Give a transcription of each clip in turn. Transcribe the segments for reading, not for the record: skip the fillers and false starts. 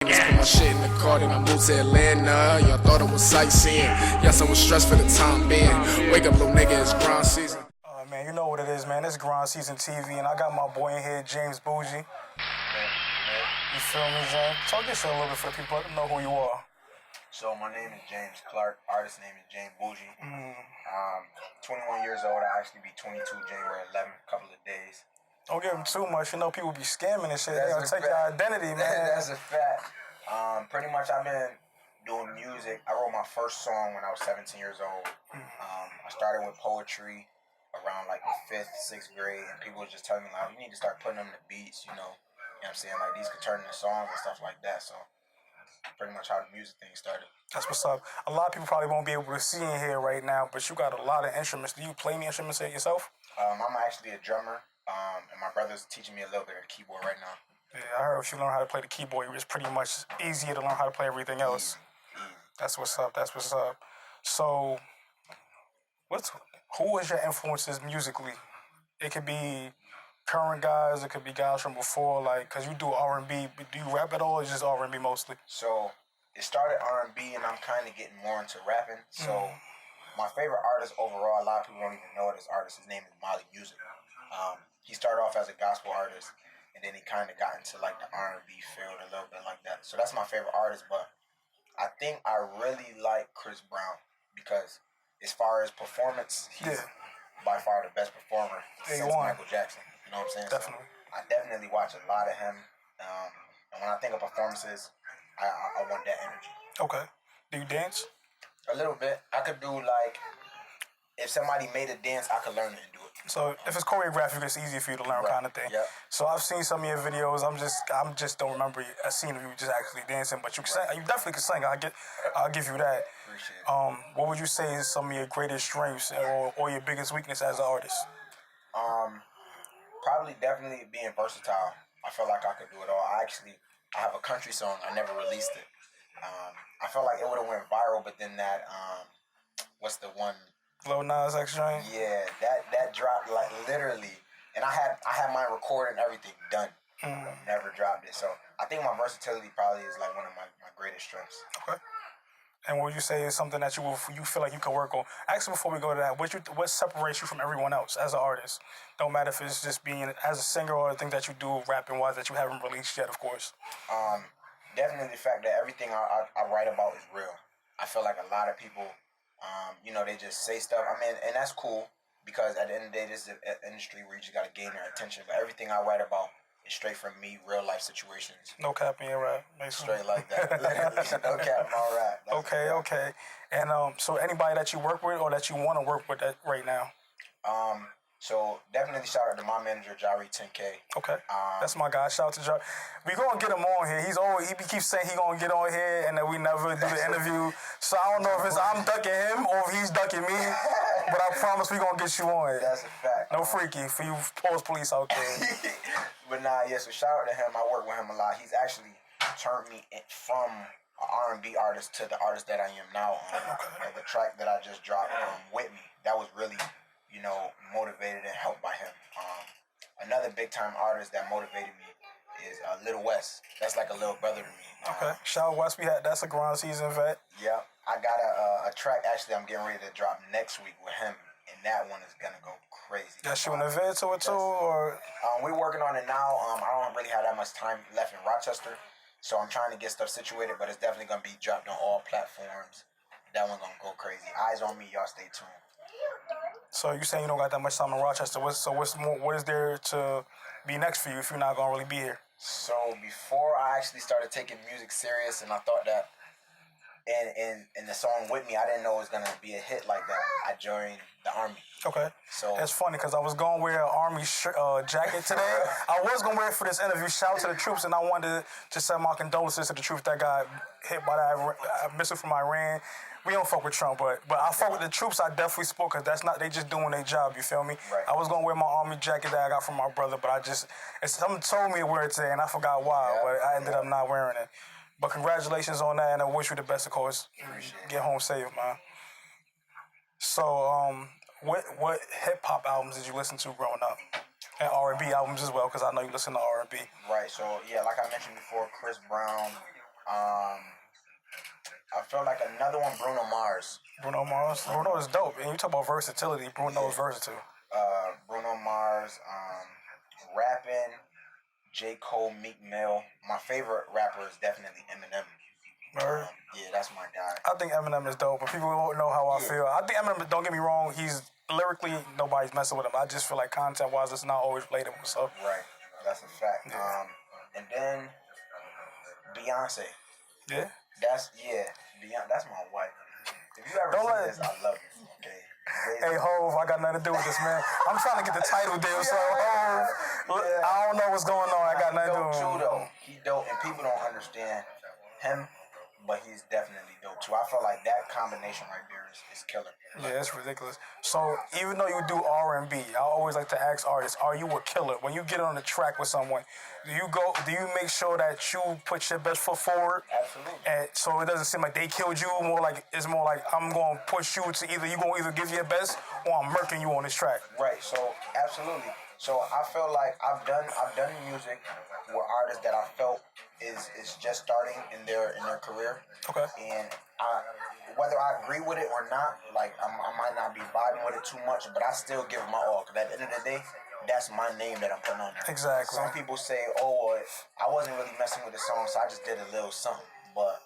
Just put my shit in the car, then I moved to Atlanta. Y'all thought it was sightseeing. Yes, I was stressed for the time being. Wake up, little nigga, it's grind season. Man, you know what it is, man. It's Grind Season TV, and I got my boy in here, James Buji. You feel me, James? Talk this shit a little bit for people, let them know who you are. So my name is James Clark. Artist name is James Buji. 21 years old. I actually be 22 January 11th, couple of days. Don't give them too much. You know people be scamming and shit. They gonna take your identity, man. That's a fact. Pretty much I've been doing music. I wrote my first song when I was 17 years old. I started with poetry around like the 5th, 6th grade, and people was just telling me like, you need to start putting them to beats, you know what I'm saying? Like these could turn into songs and stuff like that. So pretty much how the music thing started. That's what's up. A lot of people probably won't be able to see in here right now, but you got a lot of instruments. Do you play any instruments yourself? I'm actually a drummer, and my brother's teaching me a little bit of the keyboard right now. Yeah, I heard if you learn how to play the keyboard, it's pretty much easier to learn how to play everything else. That's what's up. That's what's up. So, who is your influences musically? It could be current guys. It could be guys from before, like, because you do R&B. Do you rap at all, or just R&B mostly? So, it started R&B, and I'm kind of getting more into rapping. So, my favorite artist overall, a lot of people don't even know this artist. His name is Molly Music. He started off as a gospel artist, and then he kind of got into like the R&B field a little bit like that. So that's my favorite artist, but I think I really like Chris Brown because as far as performance, he's by far the best performer since Michael Jackson. You know what I'm saying? Definitely. So I definitely watch a lot of him, and when I think of performances, I want that energy. Okay. Do you dance? A little bit. I could do like, if somebody made a dance, I could learn it and do it. So if it's choreographed, it's easy for you to learn, kind of thing. Yeah. So I've seen some of your videos. I'm just don't remember a scene of you just actually dancing, but you can sing. You definitely can sing. I'll give you that. Appreciate it. What would you say is some of your greatest strengths or your biggest weakness as an artist? Probably definitely being versatile. I feel like I could do it all. I have a country song. I never released it. I felt like it would have went viral, but then that what's the one? Lil Nas X joint? Yeah, that dropped like literally, and I had mine recorded and everything done. Never dropped it. So I think my versatility probably is like one of my greatest strengths. Okay. And what would you say is something that you feel like you can work on? Actually, before we go to that, what separates you from everyone else as an artist? Don't matter if it's just being as a singer or the things that you do rapping wise that you haven't released yet, of course. Definitely the fact that everything I write about is real. I feel like a lot of people, they just say stuff. I mean, and that's cool because at the end of the day, this is an industry where you just got to gain their attention. But everything I write about is straight from me, real life situations. No cap in your rap. Straight like that. No cap in my rap. Okay. And so anybody that you work with or that you want to work with right now? So definitely shout out to my manager, Jari 10K. Okay, that's my guy. Shout out to Jari. We gonna get him on here. He keeps saying he gonna get on here, and then we never do the interview. So I don't know if it's I'm ducking him or if he's ducking me, but I promise we gonna get you on here. That's a fact. No freaky for you post police out there. But so shout out to him. I work with him a lot. He's actually turned me from an R&B artist to the artist that I am now. And the track that I just dropped, With Me, that was really motivated and helped by him. Another big time artist that motivated me is Little West. That's like a little brother to me. Okay, shout out West. That's a Grind Season vet. Yeah, I got a track actually I'm getting ready to drop next week with him, and that one is gonna go crazy. Got you in the vid to it too, or? We're working on it now. I don't really have that much time left in Rochester, so I'm trying to get stuff situated, but it's definitely gonna be dropped on all platforms. That one's gonna go crazy. Eyes on me, y'all stay tuned. So you saying you don't got that much time in Rochester? What is there to be next for you if you're not gonna really be here? So before I actually started taking music serious, and I thought that in the song With Me, I didn't know it was gonna be a hit like that. I joined the Army. Okay. So it's funny because I was gonna wear an Army jacket today. I was gonna wear it for this interview. Shout out to the troops, and I wanted to send my condolences to the troops that got hit by that missile from Iran. We don't fuck with Trump, but I fuck with the troops. I definitely spoke because they just doing their job. You feel me? Right. I was gonna wear my Army jacket that I got from my brother, but someone told me to wear it today, and I forgot why. But I ended up not wearing it. But congratulations on that, and I wish you the best, of course. Get home safe, man. So, what hip hop albums did you listen to growing up? And R&B albums as well, because I know you listen to R&B. Right. So yeah, like I mentioned before, Chris Brown. feel like another one, Bruno Mars. Bruno Mars. Bruno is dope. And you talk about versatility. Bruno is versatile. Bruno Mars, rapping, J. Cole, Meek Mill. My favorite rapper is definitely Eminem. Yeah, that's my guy. I think Eminem is dope, but people won't know how I feel. I think Eminem, don't get me wrong, he's lyrically, nobody's messing with him. I just feel like content-wise, it's not always relatable. So. Right, that's a fact. Yeah. And then Beyonce. Yeah? That's my wife. If you ever see this, I love you. Okay. Hey, Hov, I got nothing to do with this, man. I'm trying to get the title deal, so Hov, I don't know what's going on. I got nothing to do with him. Too, though. He dope, and people don't understand him, but he's definitely dope too. I feel like that combination right there is killer. Yeah, it's ridiculous. So even though you do R&B, I always like to ask artists, are you a killer? When you get on the track with someone, do you make sure that you put your best foot forward? Absolutely. And so it doesn't seem like they killed you. It's more like I'm going to push you to either give your best or I'm murking you on this track. Right. So absolutely. So I feel like I've done music with artists that I felt is just starting in their career. Okay. And whether I agree with it or not, like I might not be vibing with it too much, but I still give it my all. Because at the end of the day, that's my name that I'm putting on there. Exactly. Some people say, oh, I wasn't really messing with the song, so I just did a little something. But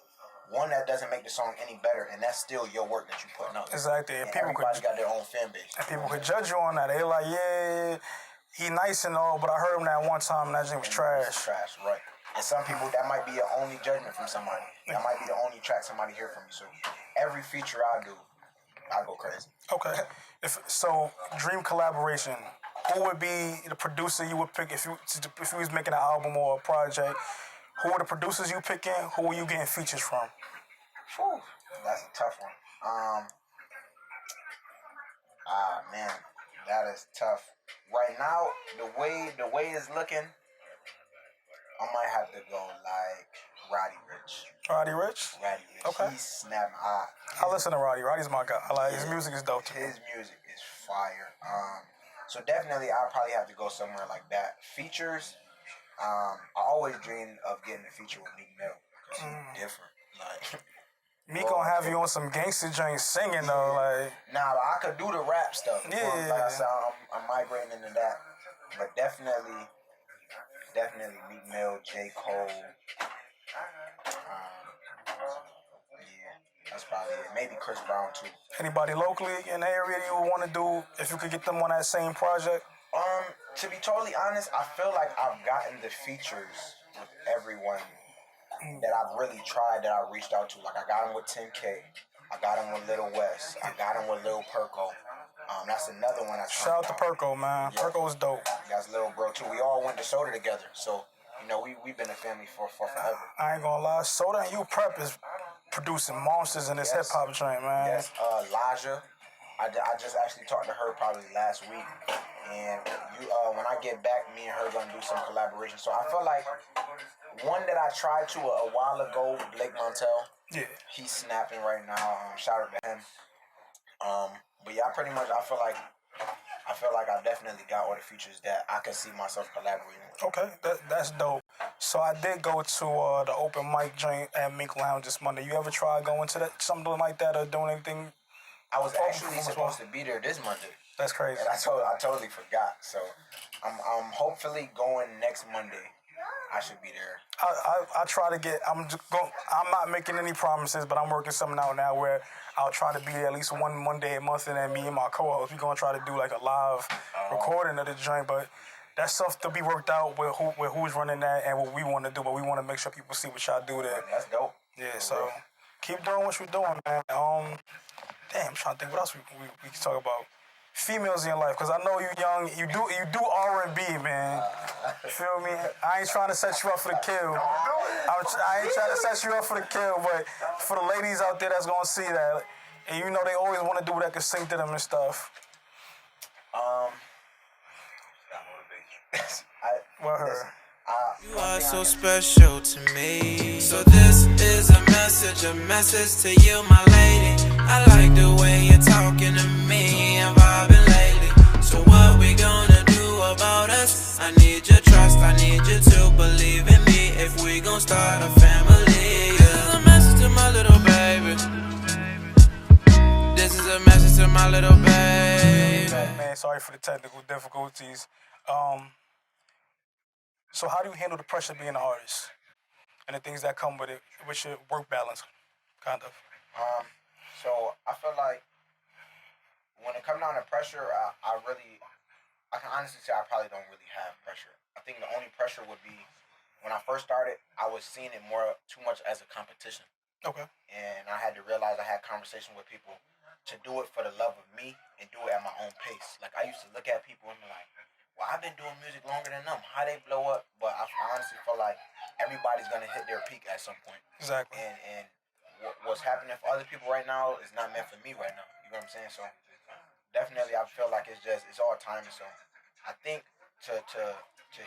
one, that doesn't make the song any better, and that's still your work that you're putting out. Exactly. And everybody got their own fan base. And people could judge you on that. They're like, yeah, he nice and all, but I heard him that one time and that shit was trash. It was trash, right. And some people, that might be your only judgment from somebody. That might be the only track somebody hear from you. So every feature I do, I go crazy. Okay. So dream collaboration. Who would be the producer you would pick if you was making an album or a project? Who are the producers you picking? Who are you getting features from? Whew, that's a tough one. Man, that is tough. Right now, the way it's looking, I might have to go like Roddy Ricch. Roddy Ricch? Roddy Ricch. Okay. He's snapping. I listen to Roddy. Roddy's my guy. His music is dope too. His music is fire. So definitely I'll probably have to go somewhere like that. Features, I always dreamed of getting a feature with Meek Mill. Because he's different. Like, Meek gonna have you on some gangster joint singing though, like. Nah, but I could do the rap stuff. Yeah. Like I said, I'm migrating into that. But definitely Meek Mill, J. Cole. That's probably it. Maybe Chris Brown too. Anybody locally in the area you would want to do if you could get them on that same project? To be totally honest, I feel like I've gotten the features with everyone that I've really tried, that I reached out to. Like I got him with 10K. I got him with Lil West. I got him with Lil Perko. That's another one. Shout out to Perko, man. Yeah. Perko's dope. That's Lil Bro too. We all went to Soda together, so we've been a family for forever. I ain't gonna lie, Soda and You Prep is producing monsters in this hip hop joint, man. Yes, Laja. I just actually talked to her probably last week, and when I get back, me and her gonna do some collaboration. So I feel like one that I tried to a while ago, Blake Montel. Yeah. He's snapping right now. Shout out to him. But yeah, I feel like I definitely got all the features that I could see myself collaborating with. Okay, that's dope. So I did go to the open mic joint at Mink Lounge this Monday. You ever try going to something like that or doing anything? I was actually supposed to be there this Monday. That's crazy. And I totally forgot. So I'm hopefully going next Monday. I should be there. I try to get. I'm not making any promises, but I'm working something out now where I'll try to be there at least one Monday a month, and then me and my co-host, we're gonna try to do like a live recording of the joint. But that's stuff to be worked out with who's running that and what we want to do. But we want to make sure people see what y'all do there. That's dope. Yeah. So keep doing what you're doing, man. Damn, I'm trying to think what else we can talk about. Females in your life, because I know you young, you do R&B, man. You feel me? I ain't trying to set you up for the kill. I ain't trying to set you up for the kill, but for the ladies out there that's gonna see that, and you know they always want to do that can sing to them and stuff. You are so special to me. So this is a message to you, my lady. I like the way you're talking to me and vibing lately. So what we gonna do about us? I need your trust, I need you to believe in me if we gon' start a family. This is a message to my little baby. my little baby. Man, sorry for the technical difficulties. So how do you handle the pressure of being an artist and the things that come with it, with your work balance, kind of? So I feel like when it comes down to pressure, I can honestly say I probably don't really have pressure. I think the only pressure would be when I first started, I was seeing it too much as a competition. Okay. And I had to realize I had conversations with people to do it for the love of me and do it at my own pace. Like, I used to look at people and be like, well, I've been doing music longer than them. How they blow up? But I honestly feel like everybody's going to hit their peak at some point. Exactly. And what's happening for other people right now is not meant for me right now. You know what I'm saying? So definitely I feel like it's all timing. So I think to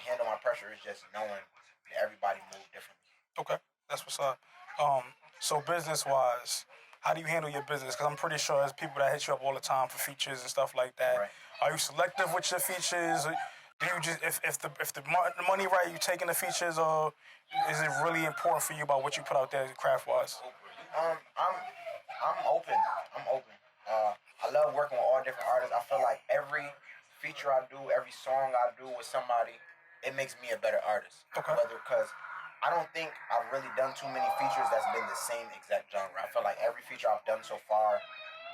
handle my pressure is just knowing that everybody moves differently. Okay, that's what's up. So business-wise, how do you handle your business? Because I'm pretty sure there's people that hit you up all the time for features and stuff like that. Right. Are you selective with your features? Or do you just if the money right, you taking the features, or is it really important for you about what you put out there craft-wise? I'm open. I love working with all different artists. I feel like every feature I do, every song I do with somebody, it makes me a better artist. Okay. Because I don't think I've really done too many features that's been the same exact genre. I feel like every feature I've done so far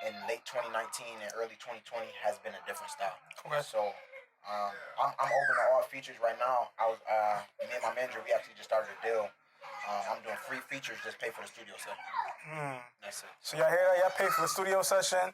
in late 2019 and early 2020 has been a different style. Okay. So I'm open to all features right now. Me and my manager, we actually just started a deal. I'm doing free features, just pay for the studio session. That's it. So y'all hear that? Y'all pay for the studio session,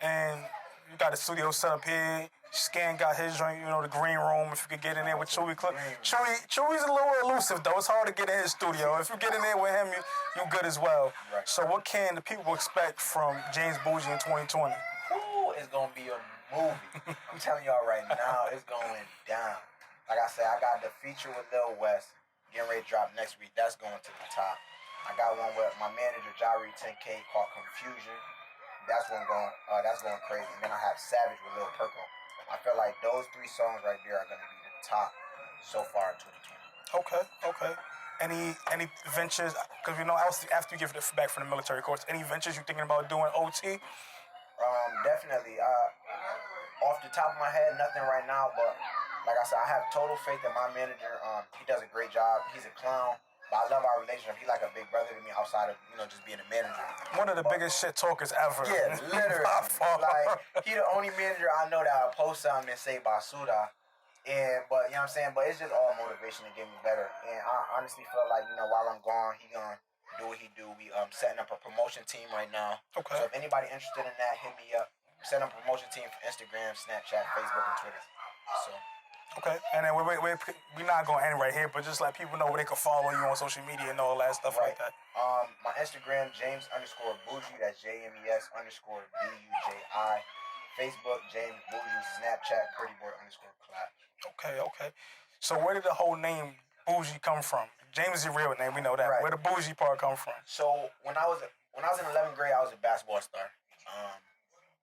and you got the studio set up here. Scan got his joint, the green room. If you could get in there with Chewy, Chewy's a little elusive though. It's hard to get in his studio. If you get in there with him, you good as well. Right. So what can the people expect from James Buji in 2020? Ooh, it's gonna be a movie. I'm telling y'all right now, it's going down. Like I said, I got the feature with Lil West getting ready to drop next week. That's going to the top. I got one with my manager Jari 10K called Confusion. That's going crazy. And then I have Savage with Lil Perko. I feel like those three songs right there are going to be the top so far in 2020. Okay. Any ventures? Because after you give it back from the military course, any ventures you thinking about doing OT? Definitely. Off the top of my head, nothing right now. But like I said, I have total faith in my manager. He does a great job. He's a clown. But I love our relationship. He's like a big brother to me outside of, just being a manager. One of the biggest shit talkers ever. Yeah, literally. Like, he the only manager I know that'll post something and say Basuda. But, you know what I'm saying? But it's just all motivation to get me better. And I honestly feel like, while I'm gone, he gonna do what he do. We setting up a promotion team right now. Okay. So if anybody interested in that, hit me up. Set up a promotion team for Instagram, Snapchat, Facebook, and Twitter. So... Okay, and then we're not going to end right here, but just let people know where they can follow you on social media and all that stuff like that. My Instagram, James_Buji, that's JAMES_BUJI. Facebook, James Buji. Snapchat, PrettyBoy_Clap. Okay. So where did the whole name Buji come from? James is your real name, we know that. Right. Where did the Buji part come from? So when I was in 11th grade, I was a basketball star.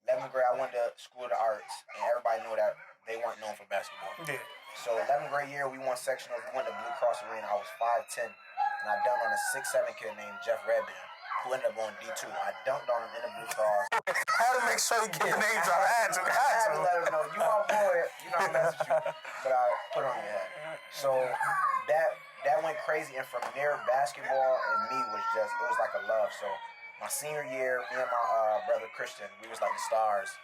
11th grade, I went to school of the arts, and everybody knew that they weren't known for basketball. Yeah. So 11th grade year, we won sectionals. We went to Blue Cross Arena. I was 5'10", and I dunked on a 6'7" kid named Jeff Redband, who ended up going D2. I dunked on him in the Blue Cross. Had to make sure you get the name drop. I had to let him know, you my boy. I mess with you. But I put on your head. So that went crazy, and from there, basketball and me was like a love. So my senior year, me and my brother Christian, we was like the stars.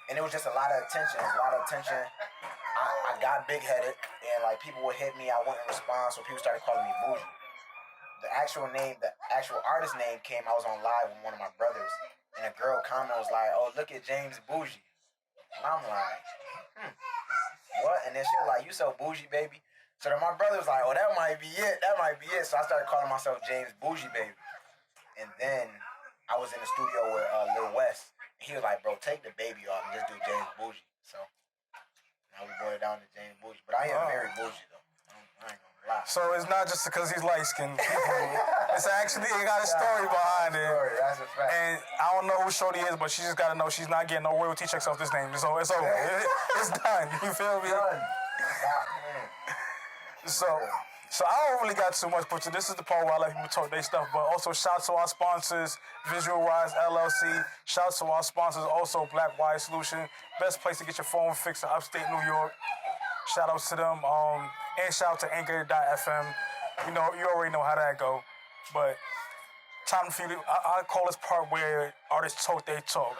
And it was just a lot of attention. I got big-headed, and like people would hit me, I wouldn't respond, so people started calling me Buji. The actual artist name came, I was on live with one of my brothers, and a girl commented was like, oh, look at James Buji. And I'm like, what? And then she was like, you so bougie, baby. So then my brother was like, oh, that might be it. So I started calling myself James Buji, baby. And then I was in the studio with Lil West, and he was like, bro, take the baby off and just do James Buji. So now we boiled it down to James Buji. But I am very bougie, though. I ain't gonna lie. So it's not just because he's light-skinned. It's actually, it got a story behind it. That's a fact. And I don't know who Shorty is, but she just got to know she's not getting no royalty checks off this name. So it's over. It's done. You feel me? Done. So So I don't really got too much, but this is the part where I let people talk their stuff. But also shout out to our sponsors, Visual Rise LLC. Shout out to our sponsors, also Black Wire Solution. Best place to get your phone fixed in upstate New York. Shout out to them. And shout out to Anchor.fm. You know, you already know how that go. But time for you to, I call this part where artists talk their talk.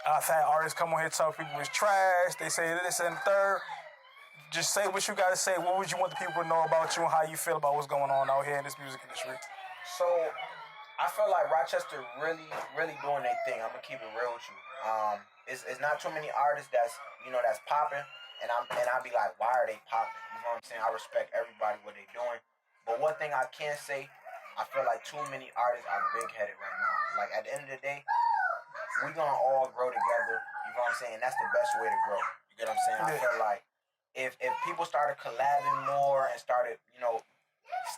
I've had artists come on here talk people was trash. They say this and third. Just say what you got to say. What would you want the people to know about you and how you feel about what's going on out here in this music industry? So, I feel like Rochester really doing their thing. I'm gonna keep it real with you. It's not too many artists that's popping, and I be like, why are they popping? You know what I'm saying? I respect everybody what they doing, but one thing I can say, I feel like too many artists are big headed right now. Like at the end of the day, we gonna all grow together. You know what I'm saying? That's the best way to grow. You get what I'm saying? I feel like. If people started collabing more and started,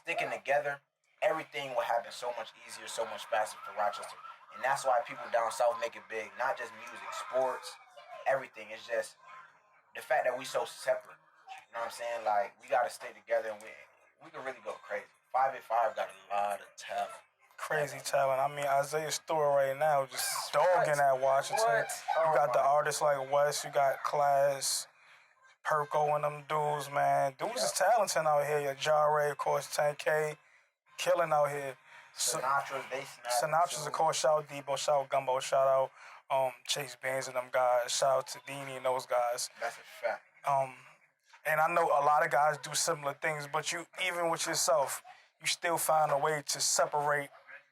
sticking together, everything will happen so much easier, so much faster for Rochester. And that's why people down south make it big. Not just music, sports, everything. It's just the fact that we so separate. You know what I'm saying? Like, we got to stay together and we can really go crazy. 585 got a lot of talent. Crazy talent. I mean, Isaiah's store right now just dogging at Washington. You got the artists like West, you got Class, Perko and them dudes, man. Dudes is talented out here. Your Jare, of course, 10K, killing out here. Sinatra's, they snap. Sinatra's, of course, shout out Debo, shout out Gumbo, shout out Chase Bands and them guys. Shout out to Dini and those guys. That's a fact. And I know a lot of guys do similar things, but you, even with yourself, you still find a way to separate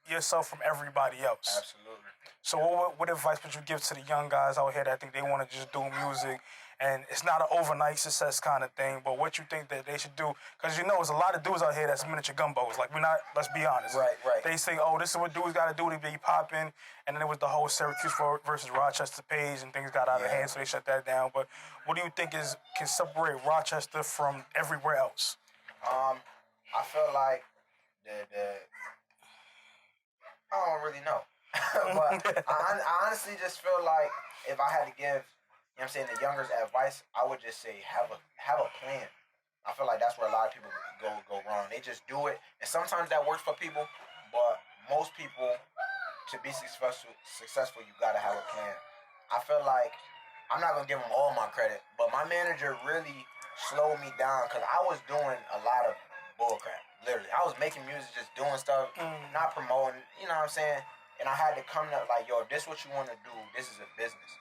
yourself from everybody else. Absolutely. So what advice would you give to the young guys out here that think they want to just do music? And it's not an overnight success kind of thing, but what you think that they should do? Because there's a lot of dudes out here that's miniature gumbos. Like, let's be honest. Right. They say, oh, this is what dudes got to do to be popping. And then it was the whole Syracuse versus Rochester page, and things got out of hand, so they shut that down. But what do you think can separate Rochester from everywhere else? I feel like I don't really know. But I honestly just feel like if I had to give, the youngers advice, I would just say have a plan. I feel like that's where a lot of people go wrong. They just do it, and sometimes that works for people, but most people, to be successful, you gotta have a plan. I feel like I'm not gonna give them all my credit, but my manager really slowed me down because I was doing a lot of bullcrap. Literally, I was making music, just doing stuff, not promoting. You know what I'm saying? And I had to come to like, yo, if this is what you want to do, this is a business.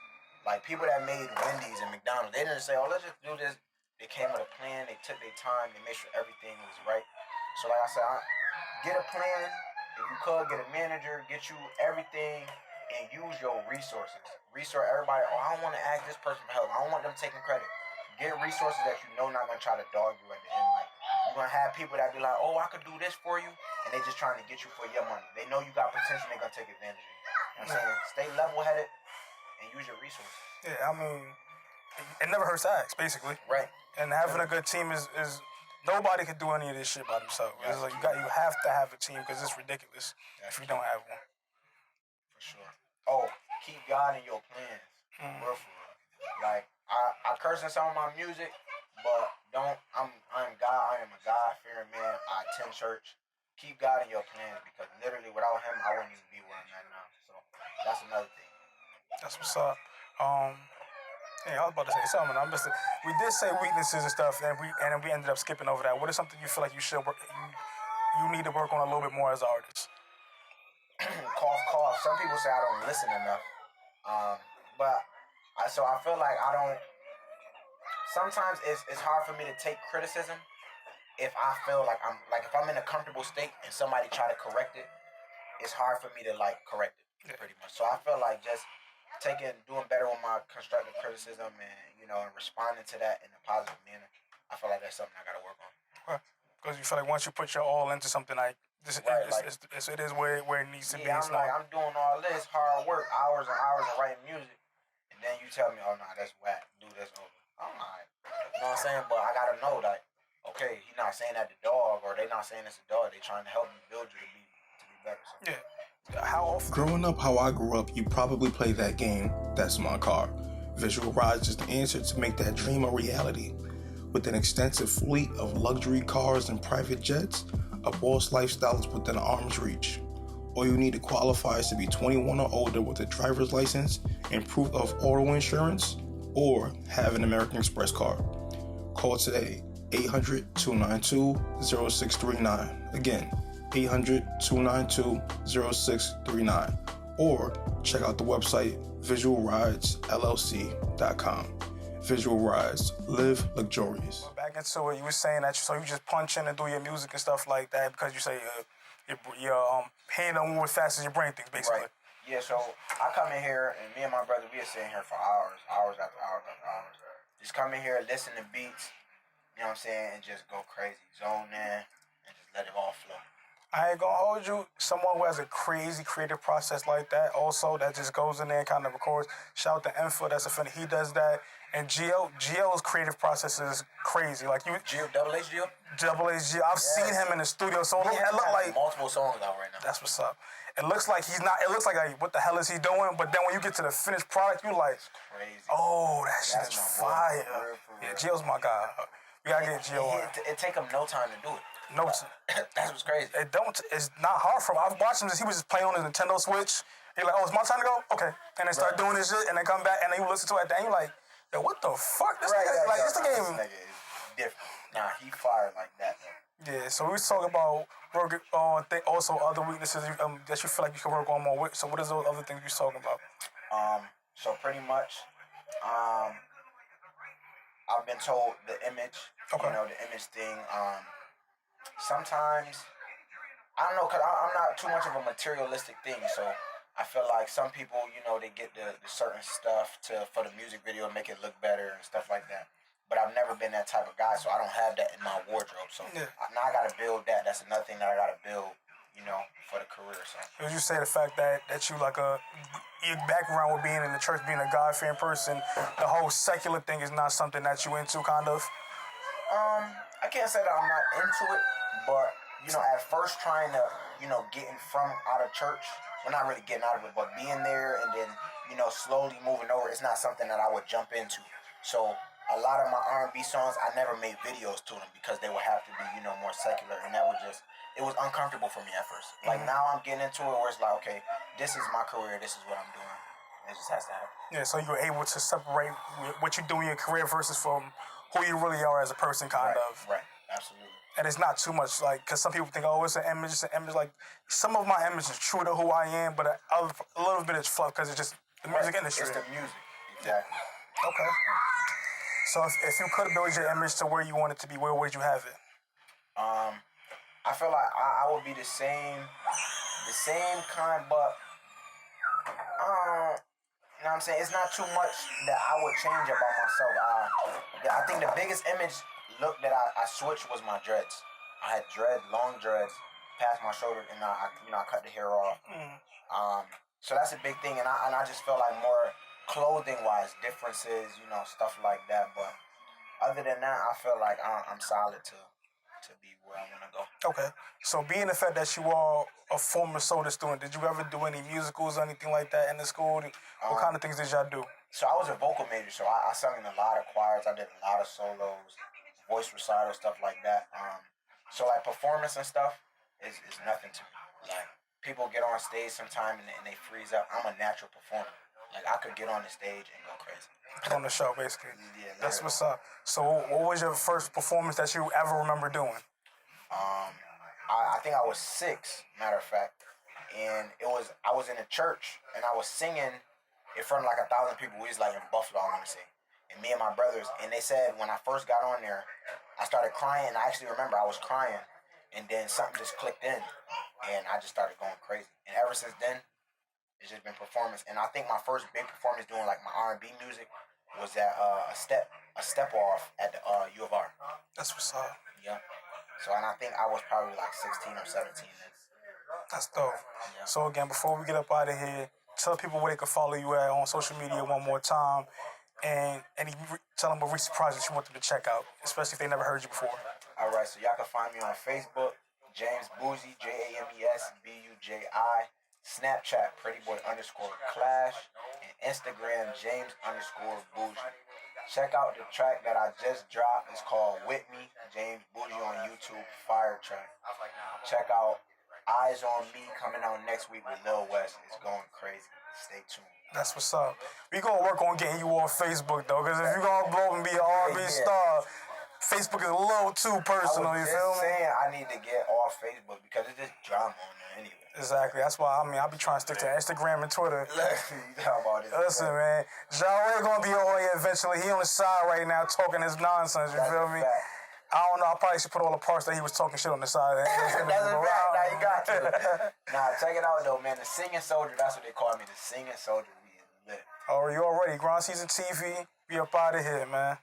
Like, people that made Wendy's and McDonald's, they didn't say, oh, let's just do this. They came with a plan. They took their time. They made sure everything was right. So, like I said, get a plan. If you could, get a manager, get you everything, and use your resources. Resource everybody. Oh, I don't want to ask this person for help. I don't want them taking credit. Get resources that you know not going to try to dog you at the end. Like, you're going to have people that be like, oh, I could do this for you, and they just trying to get you for your money. They know you got potential. They going to take advantage of you. You know what I'm saying? Stay level-headed and use your resources. Yeah, I mean, it never hurts to ask, basically. Right. And having a good team is nobody can do any of this shit by themselves. It's like you have to have a team because it's ridiculous if you don't have one. For sure. Oh, keep God in your plans. Real for real. Like, I curse in some of my music, but I'm God. I am a God-fearing man. I attend church. Keep God in your plans because literally without him, I wouldn't even be where I'm at now. So that's another thing. That's what's up. Yeah, I was about to say something. We did say weaknesses and stuff, and we ended up skipping over that. What is something you feel like you should work? You need to work on a little bit more as an artist. Cough. Some people say I don't listen enough, so I feel like I don't. Sometimes it's hard for me to take criticism if I feel like if I'm in a comfortable state and somebody try to correct it. It's hard for me to correct it pretty much. So I feel like just doing better with my constructive criticism and and responding to that in a positive manner. I feel like that's something I gotta work on. Because you feel like once you put your all into something like this, it is where it needs to be. Yeah, I'm doing all this hard work, hours and hours of writing music, and then you tell me, oh nah, that's whack. Do this over. I'm alright. You know what I'm saying? But I gotta know that okay, he's not saying that the dog, or they not saying it's a dog. They trying to help me build you to be better. So. Yeah. How often? Growing up how I grew up, you probably play that game, That's My Car. Visual Rise is the answer to make that dream a reality. With an extensive fleet of luxury cars and private jets, a boss lifestyle is within arm's reach. All you need to qualify is to be 21 or older with a driver's license and proof of auto insurance, or have an American Express card. Call today, 800-292-0639. Again, 800-292-0639. Or check out the website visualridesllc.com. Visual Rides, live luxurious. Back into it, you were saying that so you just punch in and do your music and stuff like that because you say your hand don't move as fast as your brain thinks, basically. Right. Yeah, so I come in here and me and my brother, we are sitting here for hours after hours. Just come in here, listen to beats, you know what I'm saying, and just go crazy, zone in, and just let it all flow. I ain't gonna hold you. Someone who has a crazy creative process like that, also that just goes in there and kind of records. Shout out to Info, that's a friend. He does that. And Gio's creative process is crazy. Like you, Double H Gio. I've seen him in the studio, so it look like multiple songs out right now. that's what's up. It looks like he's not. It looks like what the hell is he doing? But then when you get to the finished product, you like, Crazy. Oh, that shit That's is my boy, fire. for real. Yeah, Gio's my guy. We gotta get Gio on. It take him no time to do it. No, That's what's crazy. it's not hard for him. I've watched him. He was just playing on his Nintendo Switch. He's like, oh, it's my time to go? Okay. And they start doing this shit, and then come back, and then you listen to it, and you're like, yo, what the fuck? This nigga, like, this This game. nigga is different. Nah, he fired like that, though. Yeah, so we was talking about working on also other weaknesses that you feel like you can work on more with. So what is those other things you was talking about? So pretty much, I've been told the image, Okay. the image thing. Sometimes, I don't know, because I'm not too much of a materialistic thing, so I feel like some people, they get the certain stuff for the music video and make it look better and stuff like that. But I've never been that type of guy, so I don't have that in my wardrobe. So now I got to build that. That's another thing that I got to build, for the career. So. Would you say the fact that you like your background with being in the church, being a God-fearing person, the whole secular thing is not something that you into, kind of? I can't say that I'm not into it, but, at first trying to, getting from out of church, well, not really getting out of it, but being there and then, slowly moving over, it's not something that I would jump into. So a lot of my R&B songs, I never made videos to them because they would have to be, more secular, and that was just, it was uncomfortable for me at first. Like now I'm getting into it where it's like, okay, this is my career, this is what I'm doing. It just has to happen. Yeah, so you're able to separate what you do in your career versus from who you really are as a person, kind of. Right, absolutely. And it's not too much, like, because some people think, oh, it's an image. Like, some of my image is true to who I am, but a little bit is fluff because it's just the music industry. It's the music, exactly. Okay. So if you could build your image to where you want it to be, where would you have it? I feel like I would be the same kind, but you know what I'm saying? It's not too much that I would change about myself. I think the biggest image look that I switched was my dreads. I had long dreads, past my shoulder, and I cut the hair off. So that's a big thing, and I just feel like more clothing-wise differences, stuff like that. But other than that, I feel like I'm solid to be where I want to go. Okay. So being the fact that you are a former soda student, did you ever do any musicals or anything like that in the school? What kind of things did y'all do? So I was a vocal major, so I sung in a lot of choirs. I did a lot of solos, voice recital, stuff like that. So like performance and stuff is nothing to me. Like people get on stage sometime and they freeze up. I'm a natural performer. Like I could get on the stage and go crazy. On the show, basically. Yeah, that's what's up. So what was your first performance that you ever remember doing? I think I was 6, matter of fact, and I was in a church and I was singing in front of like 1,000 people. We was like in Buffalo, I want to say, and me and my brothers. And they said when I first got on there, I started crying. I actually remember I was crying, and then something just clicked in, and I just started going crazy. And ever since then, it's just been performance. And I think my first big performance doing like my R&B music was at a step off at the U of R. That's what's up. Yeah. So and I think I was probably like 16 or 17 then. That's dope. Yeah. So again, before we get up out of here, tell people where they can follow you at on social media one more time, and tell them what recent projects you want them to check out, especially if they never heard you before. All right, so y'all can find me on Facebook, James Buji, JamesBuji, Snapchat, prettyboy_clash, and Instagram, James_Buji. Check out the track that I just dropped. It's called With Me, James Buji on YouTube, fire track. Check out Eyes on Me coming out next week with Lil West. It's going crazy. Stay tuned. That's what's up. We gonna work on getting you on Facebook though, because if you gonna blow up and be an R&B star, Facebook is a little too personal. I was You feel just me? saying I need to get off Facebook because it's just drama on there anyway. Exactly. That's why I be trying to stick to Instagram and Twitter. You talking about this? Listen, man, Jawed gonna be on here eventually. He on the side right now talking his nonsense. You That's feel a me? fact. I don't know. I probably should put all the parts that he was talking shit on the side. That's a fact. Now you got to. Nah, check it out though, man. The singing soldier. That's what they call me. The singing soldier. We is lit. Oh, you already? Grind Season TV. We up out of here, man.